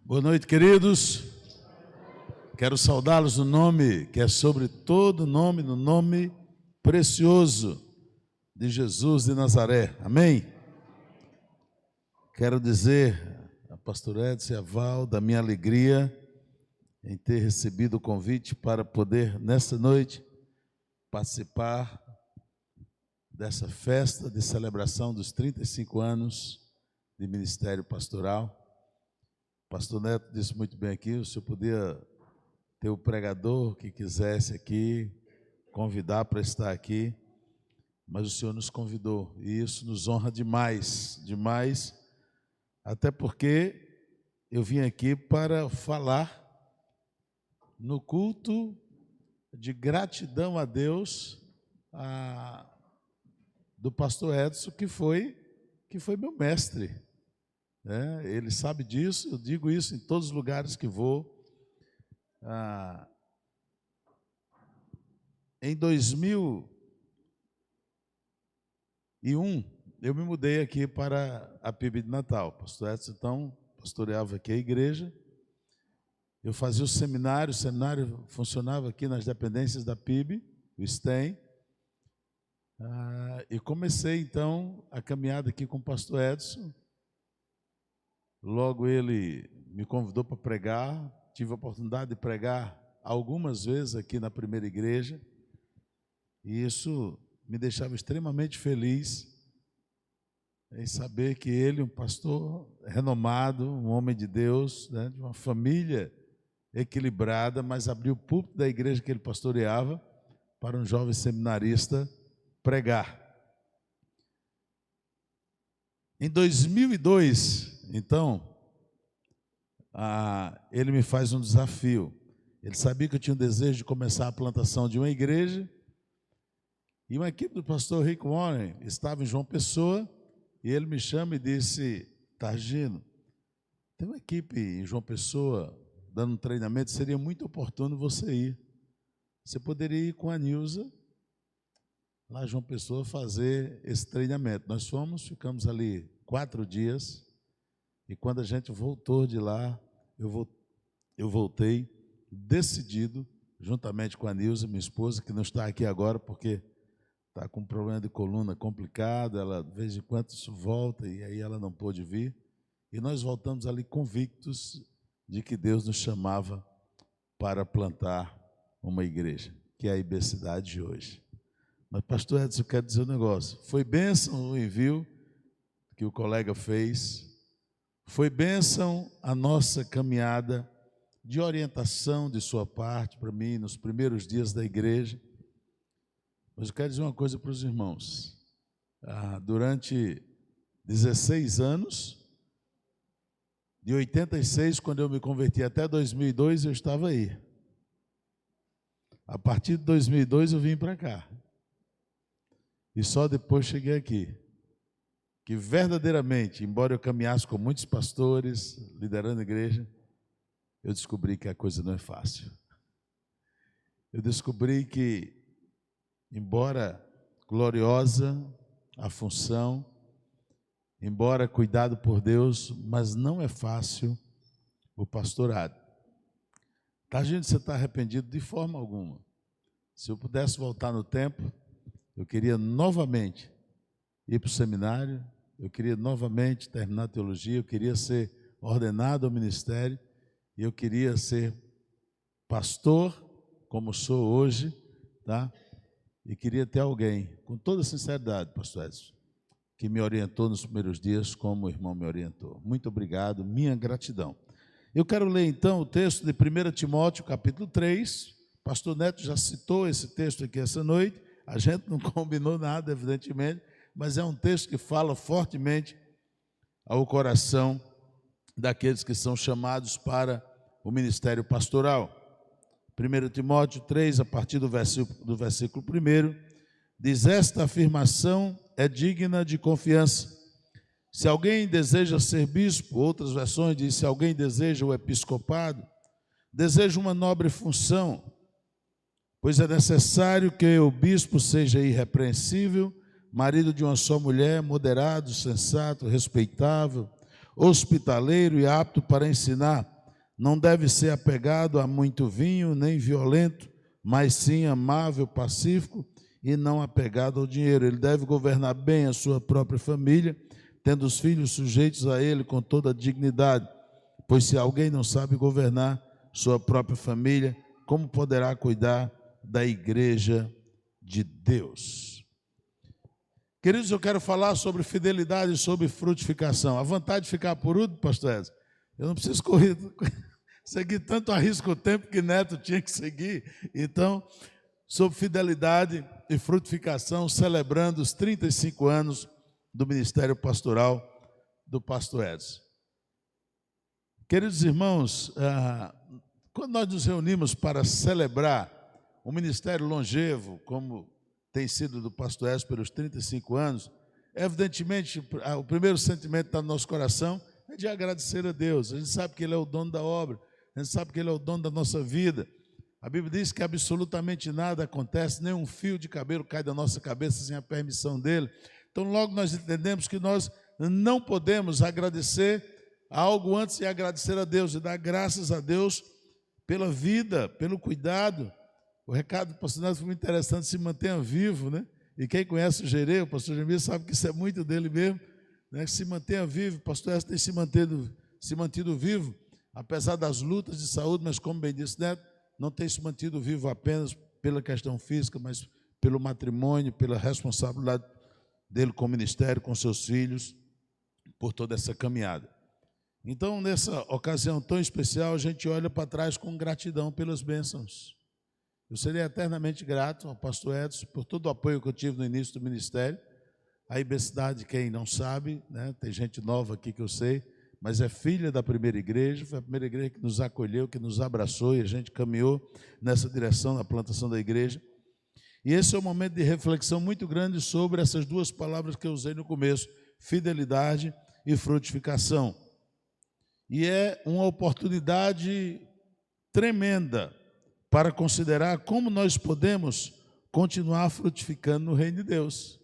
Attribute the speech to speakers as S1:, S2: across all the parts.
S1: Boa noite, queridos. Quero saudá-los no nome que é sobre todo nome, no nome precioso de Jesus de Nazaré. Amém? Quero dizer a pastor Edson e a Val da minha alegria em ter recebido o convite para poder, nesta noite, participar dessa festa de celebração dos 35 anos de ministério pastoral. O pastor Neto disse muito bem aqui, o senhor podia ter o pregador que quisesse aqui, convidar para estar aqui, mas o senhor nos convidou e isso nos honra demais, demais, até porque eu vim aqui para falar no culto de gratidão a Deus do pastor Edson, que foi meu mestre. Ele sabe disso, eu digo isso em todos os lugares que vou. Em 2001, eu me mudei aqui para a PIB de Natal. O pastor Edson, então, pastoreava aqui a igreja. Eu fazia o seminário funcionava aqui nas dependências da PIB, o STEM. E comecei, então, a caminhada aqui com o pastor Edson. Logo ele me convidou para pregar, tive a oportunidade de pregar algumas vezes aqui na primeira igreja, e isso me deixava extremamente feliz em saber que ele, um pastor renomado, um homem de Deus, de uma família equilibrada, mas abriu o púlpito da igreja que ele pastoreava para um jovem seminarista pregar. Em 2002, então, ele me faz um desafio. Ele sabia que eu tinha um desejo de começar a plantação de uma igreja, e uma equipe do pastor Rick Warren estava em João Pessoa, e ele me chama e disse: Targino, tem uma equipe em João Pessoa dando um treinamento, seria muito oportuno você ir. Você poderia ir com a Nilza lá em João Pessoa fazer esse treinamento. Nós ficamos ali 4 dias, e quando a gente voltou de lá, eu voltei decidido, juntamente com a Nilza, minha esposa, que não está aqui agora porque está com um problema de coluna complicado, ela de vez em quando isso volta e aí ela não pôde vir, e nós voltamos ali convictos de que Deus nos chamava para plantar uma igreja, que é a IB Cidade de hoje. Mas, pastor Edson, eu quero dizer um negócio. Foi bênção o envio que o colega fez, foi bênção a nossa caminhada de orientação de sua parte para mim nos primeiros dias da igreja. Mas eu quero dizer uma coisa para os irmãos. Durante 16 anos, de 86, quando eu me converti, até 2002, eu estava aí. A partir de 2002, eu vim para cá. E só depois cheguei aqui. Que verdadeiramente, embora eu caminhasse com muitos pastores, liderando a igreja, eu descobri que a coisa não é fácil. Eu descobri que, embora gloriosa a função, embora cuidado por Deus, mas não é fácil o pastorado. Tá, gente, você está arrependido de forma alguma. Se eu pudesse voltar no tempo, eu queria novamente ir para o seminário, eu queria novamente terminar a teologia, eu queria ser ordenado ao ministério, e eu queria ser pastor, como sou hoje, tá? E queria ter alguém, com toda sinceridade, pastor Edson, que me orientou nos primeiros dias, como o irmão me orientou. Muito obrigado, minha gratidão. Eu quero ler então o texto de 1 Timóteo, capítulo 3, pastor Neto já citou esse texto aqui essa noite, a gente não combinou nada, evidentemente, mas é um texto que fala fortemente ao coração daqueles que são chamados para o ministério pastoral. 1 Timóteo 3, a partir do versículo 1, diz: esta afirmação é digna de confiança. Se alguém deseja ser bispo, outras versões dizem, se alguém deseja o episcopado, deseja uma nobre função, pois é necessário que o bispo seja irrepreensível, marido de uma só mulher, moderado, sensato, respeitável, hospitaleiro e apto para ensinar, Não deve ser apegado a muito vinho, nem violento, mas sim amável, pacífico e não apegado ao dinheiro. Ele deve governar bem a sua própria família, tendo os filhos sujeitos a ele com toda a dignidade. Pois se alguém não sabe governar sua própria família, como poderá cuidar da igreja de Deus? Queridos, eu quero falar sobre fidelidade e sobre frutificação. A vontade de ficar por último, pastor Edson, eu não preciso seguir tanto, arrisco o tempo que Neto tinha que seguir. Então, sobre fidelidade e frutificação, celebrando os 35 anos do ministério pastoral do pastor Edson. Queridos irmãos, quando nós nos reunimos para celebrar um ministério longevo, como tem sido do pastor Edson pelos 35 anos, evidentemente, o primeiro sentimento que está no nosso coração é de agradecer a Deus. A gente sabe que Ele é o dono da obra, a gente sabe que Ele é o dono da nossa vida. A Bíblia diz que absolutamente nada acontece, nem um fio de cabelo cai da nossa cabeça sem a permissão dEle. Então, logo nós entendemos que nós não podemos agradecer algo antes de agradecer a Deus e dar graças a Deus pela vida, pelo cuidado. O recado do pastor Neto foi muito interessante, se mantenha vivo, né? E quem conhece o Gerê, o pastor Jeremias, sabe que isso é muito dele mesmo, né? Se mantenha vivo. O pastor Neto tem se mantido vivo, apesar das lutas de saúde, mas como bem disse Neto, não tem se mantido vivo apenas pela questão física, mas pelo matrimônio, pela responsabilidade dele com o ministério, com seus filhos, por toda essa caminhada. Então, nessa ocasião tão especial, a gente olha para trás com gratidão pelas bênçãos. Eu serei eternamente grato ao pastor Edson por todo o apoio que eu tive no início do ministério. A Ibecidade, quem não sabe, né, tem gente nova aqui que eu sei, mas é filha da primeira igreja, foi a primeira igreja que nos acolheu, que nos abraçou, e a gente caminhou nessa direção, na plantação da igreja. E esse é um momento de reflexão muito grande sobre essas duas palavras que eu usei no começo, fidelidade e frutificação. E é uma oportunidade tremenda para considerar como nós podemos continuar frutificando no reino de Deus.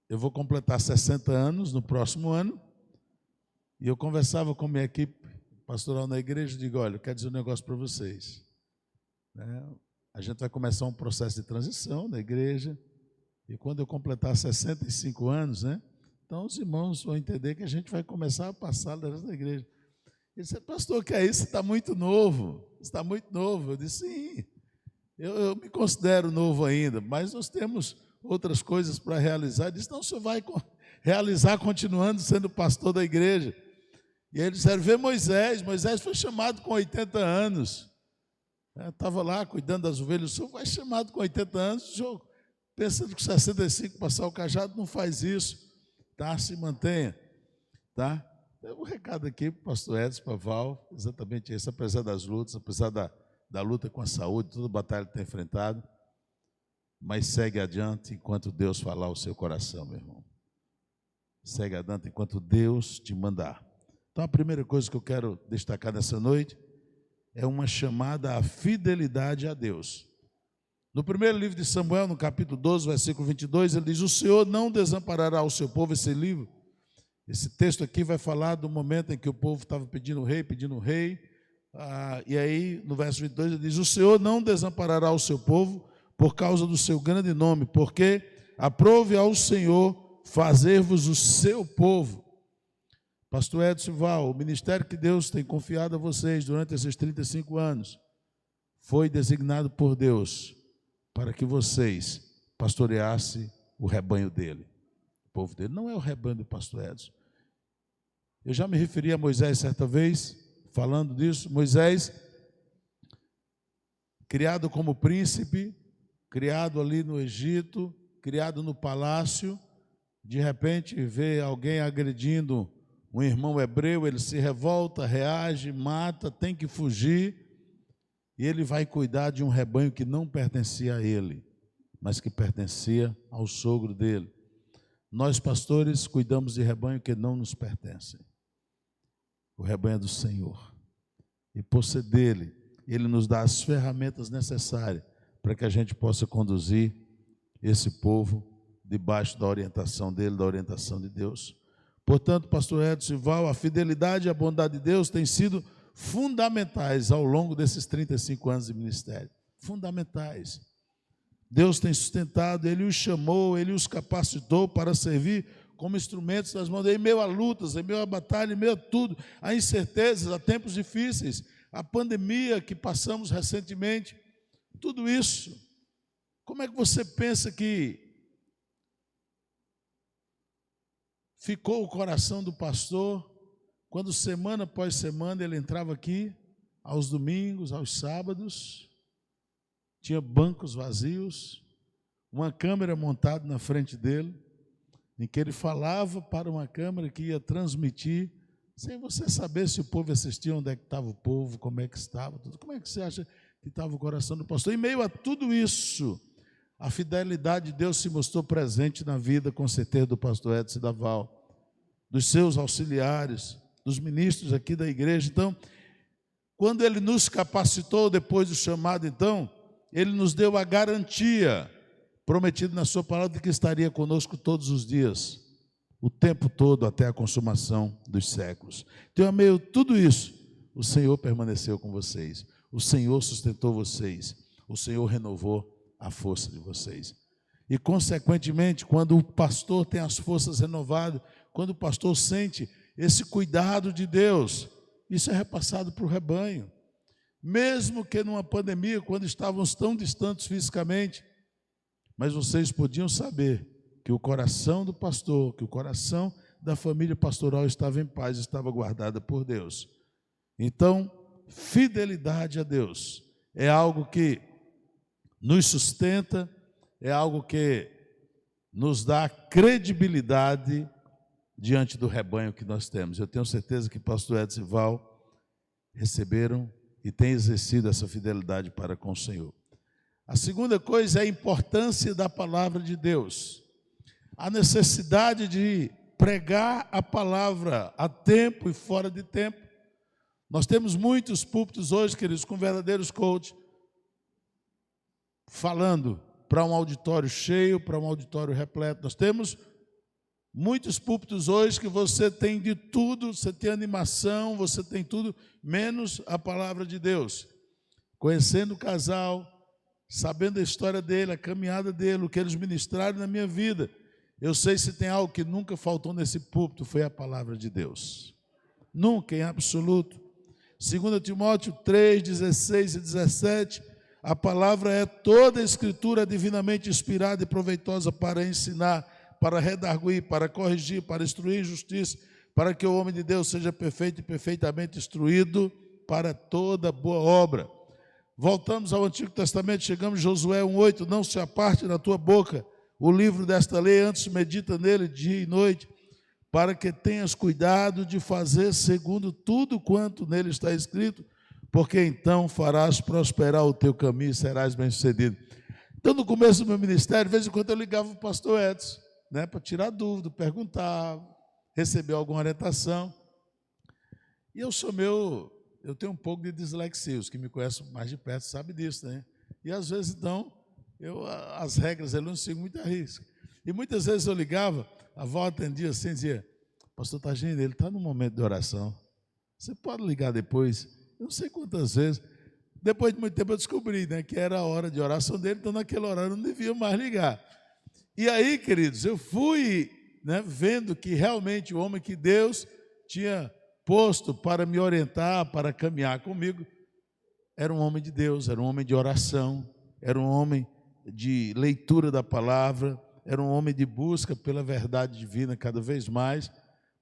S1: Eu vou completar 60 anos no próximo ano, e eu conversava com minha equipe pastoral na igreja e digo, olha, eu quero dizer um negócio para vocês. A gente vai começar um processo de transição na igreja, e quando eu completar 65 anos, né, então os irmãos vão entender que a gente vai começar a passar da igreja. Ele disse, pastor, que é isso? Você está muito novo. Você está muito novo. Eu disse, sim, eu me considero novo ainda, mas nós temos outras coisas para realizar. Ele disse, não, o senhor vai realizar continuando sendo pastor da igreja. E eles disseram, vê Moisés. Moisés foi chamado com 80 anos. Estava lá cuidando das ovelhas. O senhor vai chamado com 80 anos. O senhor, pensando que 65 passar o cajado, não faz isso. Tá? Se mantenha. Tá? O recado aqui para o pastor Edson, para a Val, exatamente isso, apesar das lutas, apesar da luta com a saúde, toda a batalha que tem enfrentado, mas segue adiante enquanto Deus falar o seu coração, meu irmão. Segue adiante enquanto Deus te mandar. Então, a primeira coisa que eu quero destacar nessa noite é uma chamada à fidelidade a Deus. No primeiro livro de Samuel, no capítulo 12, versículo 22, ele diz, o Senhor não desamparará o seu povo. Esse texto aqui vai falar do momento em que o povo estava pedindo um rei, e aí no verso 22 ele diz, o Senhor não desamparará o seu povo por causa do seu grande nome, porque aprove ao Senhor fazer-vos o seu povo. Pastor Edson Val, o ministério que Deus tem confiado a vocês durante esses 35 anos, foi designado por Deus para que vocês pastoreassem o rebanho dele. O povo dele não é o rebanho do pastor Edson. Eu já me referi a Moisés certa vez, falando disso. Moisés, criado como príncipe, criado ali no Egito, criado no palácio, de repente vê alguém agredindo um irmão hebreu, ele se revolta, reage, mata, tem que fugir, e ele vai cuidar de um rebanho que não pertencia a ele, mas que pertencia ao sogro dele. Nós, pastores, cuidamos de rebanho que não nos pertencem. O rebanho é do Senhor. E por ser dele, ele nos dá as ferramentas necessárias para que a gente possa conduzir esse povo debaixo da orientação dele, da orientação de Deus. Portanto, pastor Edson e Val, a fidelidade e a bondade de Deus têm sido fundamentais ao longo desses 35 anos de ministério. Fundamentais. Deus tem sustentado, Ele os chamou, Ele os capacitou para servir como instrumentos nas mãos dele, em meio a lutas, em meio a batalha, em meio a tudo, a incertezas, a tempos difíceis, a pandemia que passamos recentemente, tudo isso. Como é que você pensa que ficou o coração do pastor quando semana após semana ele entrava aqui, aos domingos, aos sábados, tinha bancos vazios, uma câmera montada na frente dele, em que ele falava para uma câmera que ia transmitir, sem você saber se o povo assistia, onde é que estava o povo, como é que estava, tudo. Como é que você acha que estava o coração do pastor? Em meio a tudo isso, a fidelidade de Deus se mostrou presente na vida, com certeza, do pastor Edson da Val, dos seus auxiliares, dos ministros aqui da igreja. Então, quando Ele nos capacitou depois do chamado, então, Ele nos deu a garantia, prometida na sua palavra, de que estaria conosco todos os dias, o tempo todo, até a consumação dos séculos. Então, a meio de tudo isso, o Senhor permaneceu com vocês, o Senhor sustentou vocês, o Senhor renovou a força de vocês. E, consequentemente, quando o pastor tem as forças renovadas, quando o pastor sente esse cuidado de Deus, isso é repassado para o rebanho. Mesmo que numa pandemia, quando estávamos tão distantes fisicamente, mas vocês podiam saber que o coração do pastor, que o coração da família pastoral estava em paz, estava guardada por Deus. Então, fidelidade a Deus é algo que nos sustenta, é algo que nos dá credibilidade diante do rebanho que nós temos. Eu tenho certeza que pastor Edson e Val receberam e têm exercido essa fidelidade para com o Senhor. A segunda coisa é a importância da palavra de Deus. A necessidade de pregar a palavra a tempo e fora de tempo. Nós temos muitos púlpitos hoje, queridos, com verdadeiros coaches, falando para um auditório cheio, para um auditório repleto. Nós temos muitos púlpitos hoje que você tem de tudo, você tem animação, você tem tudo, menos a palavra de Deus. Conhecendo o casal, sabendo a história dele, a caminhada dele, o que eles ministraram na minha vida, eu sei se tem algo que nunca faltou nesse púlpito, foi a palavra de Deus. Nunca, em absoluto. 2 Timóteo 3, 16 e 17, a palavra é toda a escritura divinamente inspirada e proveitosa para ensinar, para redarguir, para corrigir, para instruir em justiça, para que o homem de Deus seja perfeito e perfeitamente instruído para toda boa obra. Voltamos ao Antigo Testamento, chegamos em Josué 1,8, não se aparte da tua boca o livro desta lei, antes medita nele dia e noite, para que tenhas cuidado de fazer segundo tudo quanto nele está escrito, porque então farás prosperar o teu caminho e serás bem-sucedido. Então, no começo do meu ministério, de vez em quando eu ligava para o pastor Edson, para tirar dúvida, perguntar, receber alguma orientação. E eu tenho um pouco de dislexia, os que me conhecem mais de perto sabem disso, né? E às vezes, então, as regras eu não sigo muito a risca. E muitas vezes eu ligava, a avó atendia assim, dizia, pastor Tagino, ele está no momento de oração, você pode ligar depois? Eu não sei quantas vezes. Depois de muito tempo eu descobri, que era a hora de oração dele, então naquele horário eu não devia mais ligar. E aí, queridos, eu fui vendo que realmente o homem que Deus tinha posto para me orientar, para caminhar comigo, era um homem de Deus, era um homem de oração, era um homem de leitura da palavra, era um homem de busca pela verdade divina cada vez mais,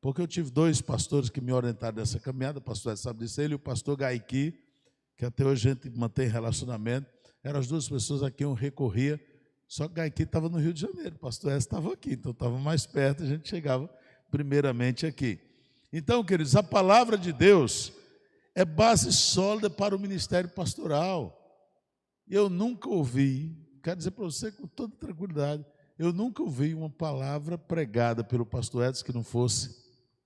S1: porque eu tive 2 pastores que me orientaram nessa caminhada, o pastor sabe disso, ele e o pastor Gaiki, que até hoje a gente mantém relacionamento, eram as 2 pessoas a quem eu recorria, só que Gaiki estava no Rio de Janeiro, o pastor S estava aqui, então estava mais perto, a gente chegava primeiramente aqui. Então, queridos, a palavra de Deus é base sólida para o ministério pastoral. Eu nunca ouvi, quero dizer para você com toda tranquilidade, eu nunca ouvi uma palavra pregada pelo pastor Edson que não fosse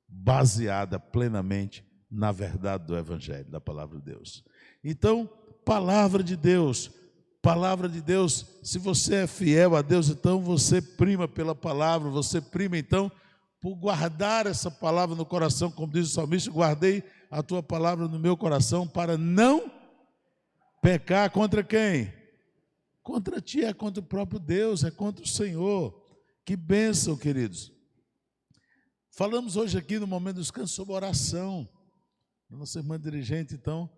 S1: baseada plenamente na verdade do Evangelho, da palavra de Deus. Então, palavra de Deus, se você é fiel a Deus, então você prima pela palavra, você prima então por guardar essa palavra no coração, como diz o salmista, guardei a tua palavra no meu coração para não pecar contra quem? Contra ti, é contra o próprio Deus, é contra o Senhor. Que bênção, queridos. Falamos hoje aqui no momento do descanso sobre oração. A nossa irmã dirigente, então,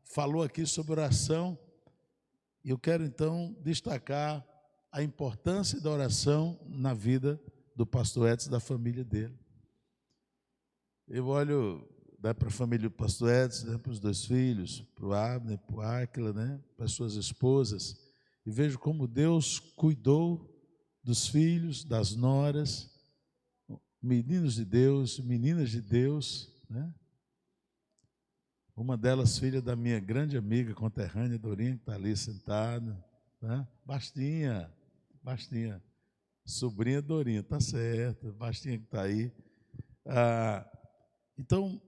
S1: falou aqui sobre oração. E eu quero, então, destacar a importância da oração na vida do pastor Edson, da família dele. Eu olho para a família do pastor Edson, para os 2 filhos, para o Abner, para o Áquila, para as suas esposas, e vejo como Deus cuidou dos filhos, das noras, meninos de Deus, meninas de Deus, Uma delas, filha da minha grande amiga conterrânea, Dorinha, que está ali sentada, Bastinha, sobrinha Dorinha, está certo, Bastinha que está aí. Então,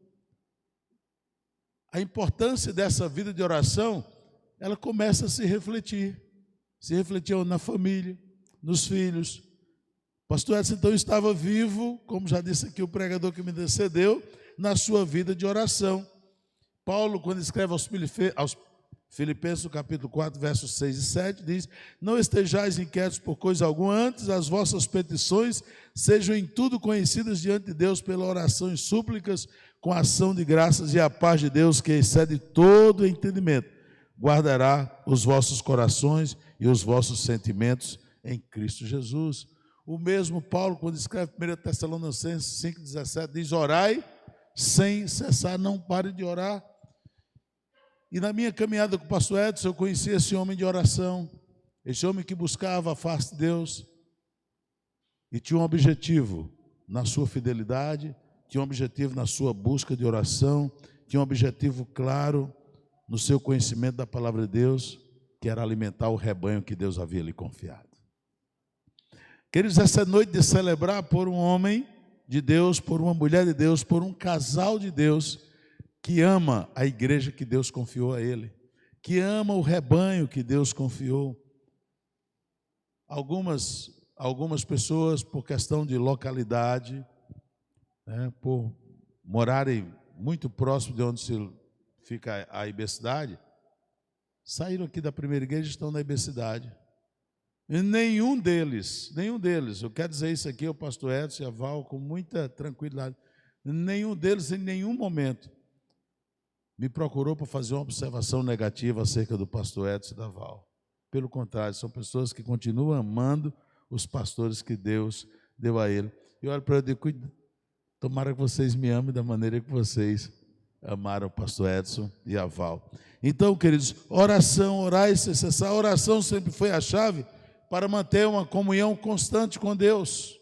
S1: a importância dessa vida de oração, ela começa a se refletir na família, nos filhos. O pastor Edson, então, estava vivo, como já disse aqui o pregador que me antecedeu, na sua vida de oração. Paulo, quando escreve aos Filipenses, no capítulo 4, versos 6 e 7, diz: não estejais inquietos por coisa alguma, antes as vossas petições sejam em tudo conhecidas diante de Deus pela oração e súplicas, com ação de graças, e a paz de Deus, que excede todo entendimento, guardará os vossos corações e os vossos sentimentos em Cristo Jesus. O mesmo Paulo, quando escreve 1 Tessalonicenses 5,17, diz: orai sem cessar, não pare de orar. E na minha caminhada com o pastor Edson, eu conheci esse homem de oração, esse homem que buscava a face de Deus, e tinha um objetivo na sua fidelidade, tinha um objetivo na sua busca de oração, tinha um objetivo claro no seu conhecimento da palavra de Deus, que era alimentar o rebanho que Deus havia lhe confiado. Queridos, essa noite de celebrar por um homem de Deus, por uma mulher de Deus, por um casal de Deus, que ama a igreja que Deus confiou a ele, que ama o rebanho que Deus confiou. Algumas pessoas, por questão de localidade, por morarem muito próximo de onde fica a Ibecidade, saíram aqui da primeira igreja e estão na Ibecidade. E nenhum deles, eu quero dizer isso aqui ao pastor Edson e a Val com muita tranquilidade, nenhum deles em nenhum momento me procurou para fazer uma observação negativa acerca do pastor Edson e da Val. Pelo contrário, são pessoas que continuam amando os pastores que Deus deu a ele. E olha para ele e digo: tomara que vocês me amem da maneira que vocês amaram o pastor Edson e a Val. Então, queridos, oração, orar e sem cessar. A oração sempre foi a chave para manter uma comunhão constante com Deus.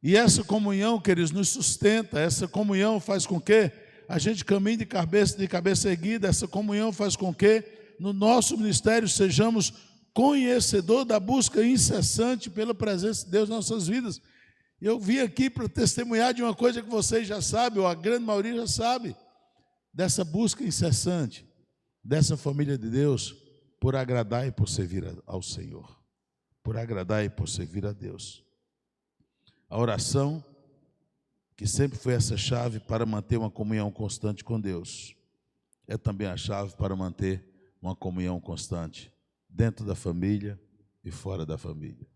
S1: E essa comunhão, queridos, nos sustenta. Essa comunhão faz com que a gente caminhe de cabeça erguida. Essa comunhão faz com que no nosso ministério sejamos conhecedores da busca incessante pela presença de Deus em nossas vidas. Eu vim aqui para testemunhar de uma coisa que vocês já sabem, ou a grande maioria já sabe, dessa busca incessante dessa família de Deus por agradar e por servir ao Senhor, por agradar e por servir a Deus. A oração, que sempre foi essa chave para manter uma comunhão constante com Deus, é também a chave para manter uma comunhão constante dentro da família e fora da família.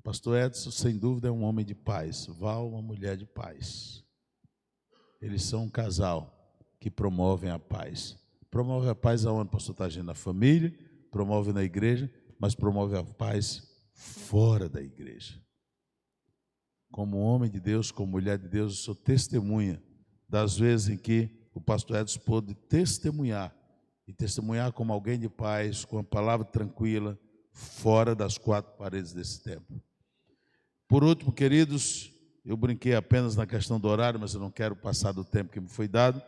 S1: Pastor Edson, sem dúvida, é um homem de paz. Val, uma mulher de paz. Eles são um casal que promovem a paz. Promove a paz aonde, pastor? Está agindo na família, promove na igreja, mas promove a paz fora da igreja. Como homem de Deus, como mulher de Deus, eu sou testemunha das vezes em que o pastor Edson pôde testemunhar, e testemunhar como alguém de paz, com a palavra tranquila, fora das quatro paredes desse templo. Por último, queridos, eu brinquei apenas na questão do horário, mas eu não quero passar do tempo que me foi dado.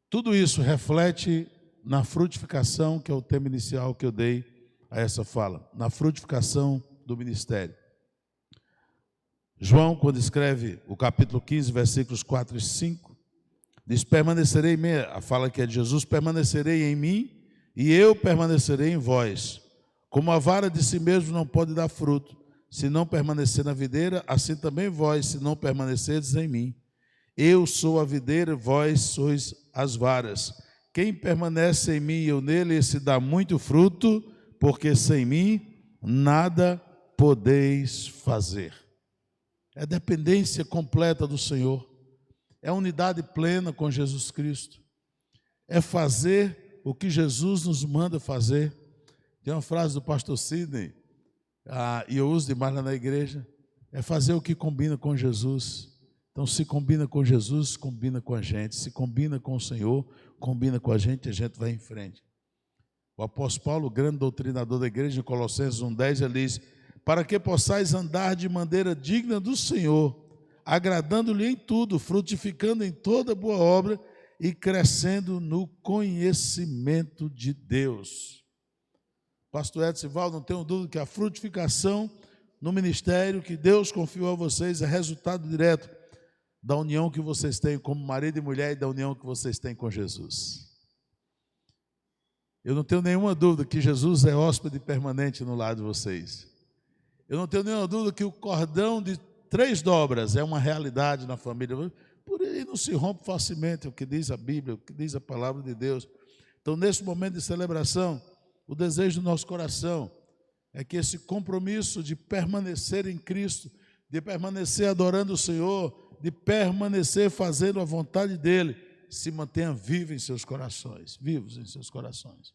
S1: Tudo isso reflete na frutificação, que é o tema inicial que eu dei a essa fala, na frutificação do ministério. João, quando escreve o capítulo 15, versículos 4 e 5, diz: permanecerei em mim, a fala que é de Jesus, permanecerei em mim e eu permanecerei em vós. Como a vara de si mesmo não pode dar fruto, se não permanecer na videira, assim também vós, se não permanecerdes em mim. Eu sou a videira, vós sois as varas. Quem permanece em mim e eu nele, esse dá muito fruto, porque sem mim nada podeis fazer. É dependência completa do Senhor. É unidade plena com Jesus Cristo. É fazer o que Jesus nos manda fazer. Tem uma frase do pastor Sidney, e eu uso demais lá na igreja, é fazer o que combina com Jesus. Então, se combina com Jesus, combina com a gente. Se combina com o Senhor, combina com a gente vai em frente. O apóstolo Paulo, o grande doutrinador da igreja, em Colossenses 1,10, ele diz: para que possais andar de maneira digna do Senhor, agradando-lhe em tudo, frutificando em toda boa obra e crescendo no conhecimento de Deus. Pastor Edson Valdo, não tenho dúvida que a frutificação no ministério que Deus confiou a vocês é resultado direto da união que vocês têm como marido e mulher e da união que vocês têm com Jesus. Eu não tenho nenhuma dúvida que Jesus é hóspede permanente no lado de vocês. Eu não tenho nenhuma dúvida que o cordão de 3 dobras é uma realidade na família. Por ele não se rompe facilmente, o que diz a Bíblia, o que diz a palavra de Deus. Então, nesse momento de celebração, o desejo do nosso coração é que esse compromisso de permanecer em Cristo, de permanecer adorando o Senhor, de permanecer fazendo a vontade dEle, se mantenha vivo em seus corações, vivos em seus corações.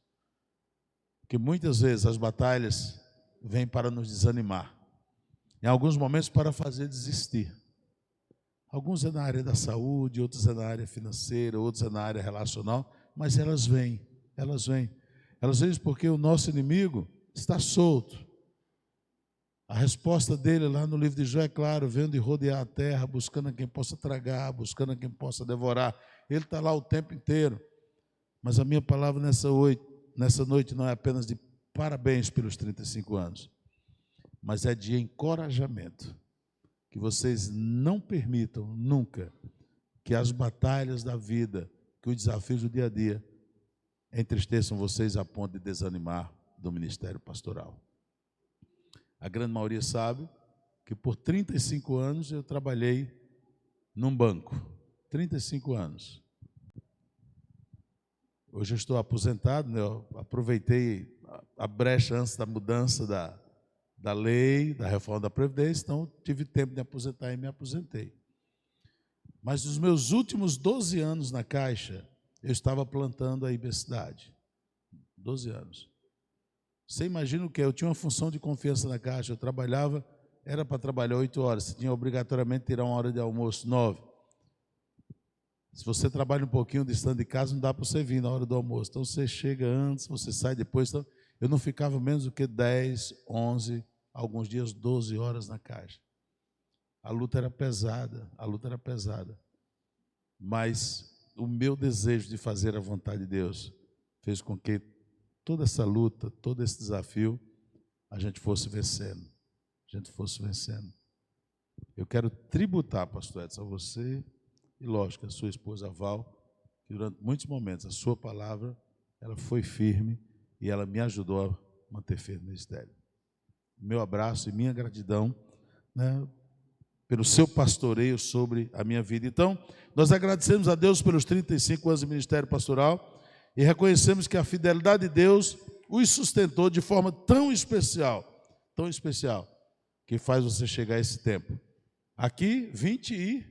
S1: Porque muitas vezes as batalhas vêm para nos desanimar, em alguns momentos para fazer desistir. Alguns é na área da saúde, outros é na área financeira, outros é na área relacional, mas elas vêm. Às vezes porque o nosso inimigo está solto. A resposta dele lá no livro de Jó é claro, vendo de rodear a terra, buscando a quem possa tragar, buscando a quem possa devorar. Ele está lá o tempo inteiro. Mas a minha palavra nessa noite não é apenas de parabéns pelos 35 anos, mas é de encorajamento. Que vocês não permitam nunca que as batalhas da vida, que os desafios do dia a dia, entristeçam vocês a ponto de desanimar do ministério pastoral. A grande maioria sabe que por 35 anos eu trabalhei num banco. 35 anos. Hoje eu estou aposentado, né? Eu aproveitei a brecha antes da mudança da lei, da reforma da Previdência, então tive tempo de aposentar e me aposentei. Mas nos meus últimos 12 anos na Caixa, eu estava plantando a imbecilidade. 12 anos. Você imagina o que é? Eu tinha uma função de confiança na Caixa, eu trabalhava, era para trabalhar 8 horas, você tinha obrigatoriamente tirar uma hora de almoço, 9. Se você trabalha um pouquinho distante de casa, não dá para você vir na hora do almoço. Então você chega antes, você sai depois. Então, eu não ficava menos do que 10, 11, alguns dias 12 horas na Caixa. A luta era pesada, Mas o meu desejo de fazer a vontade de Deus fez com que toda essa luta, todo esse desafio, a gente fosse vencendo. Eu quero tributar, pastor Edson, a você e, lógico, a sua esposa Val, que durante muitos momentos a sua palavra, ela foi firme e ela me ajudou a manter firme no ministério. Meu abraço e minha gratidão, né, pelo seu pastoreio sobre a minha vida. Então, nós agradecemos a Deus pelos 35 anos de ministério pastoral e reconhecemos que a fidelidade de Deus os sustentou de forma tão especial, que faz você chegar a esse tempo. Aqui, 23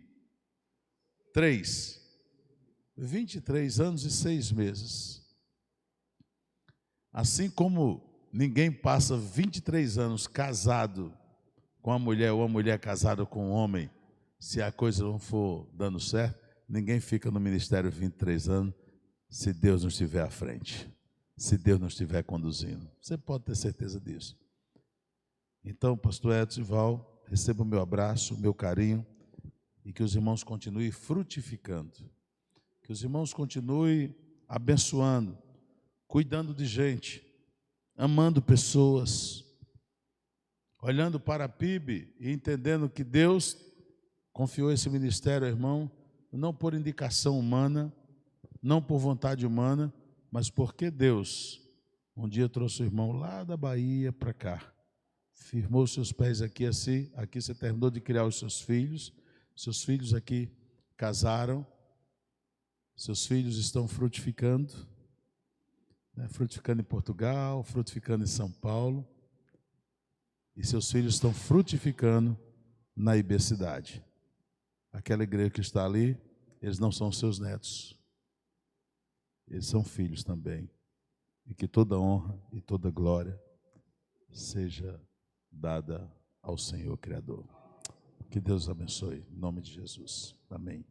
S1: anos e 6 meses. Assim como ninguém passa 23 anos casado com a mulher ou a mulher casada com um homem, se a coisa não for dando certo, ninguém fica no ministério 23 anos se Deus não estiver à frente, se Deus não estiver conduzindo. Você pode ter certeza disso. Então, pastor Edson e Val, receba o meu abraço, o meu carinho, e que os irmãos continuem frutificando, que os irmãos continuem abençoando, cuidando de gente, amando pessoas, olhando para a PIB e entendendo que Deus confiou esse ministério, irmão, não por indicação humana, não por vontade humana, mas porque Deus um dia trouxe o irmão lá da Bahia para cá, firmou seus pés aqui assim, aqui você terminou de criar os seus filhos aqui casaram, seus filhos estão frutificando, né? Frutificando em Portugal, frutificando em São Paulo, e seus filhos estão frutificando na IB-Cidade. Aquela igreja que está ali, eles não são seus netos, eles são filhos também, e que toda honra e toda glória seja dada ao Senhor Criador. Que Deus abençoe, em nome de Jesus. Amém.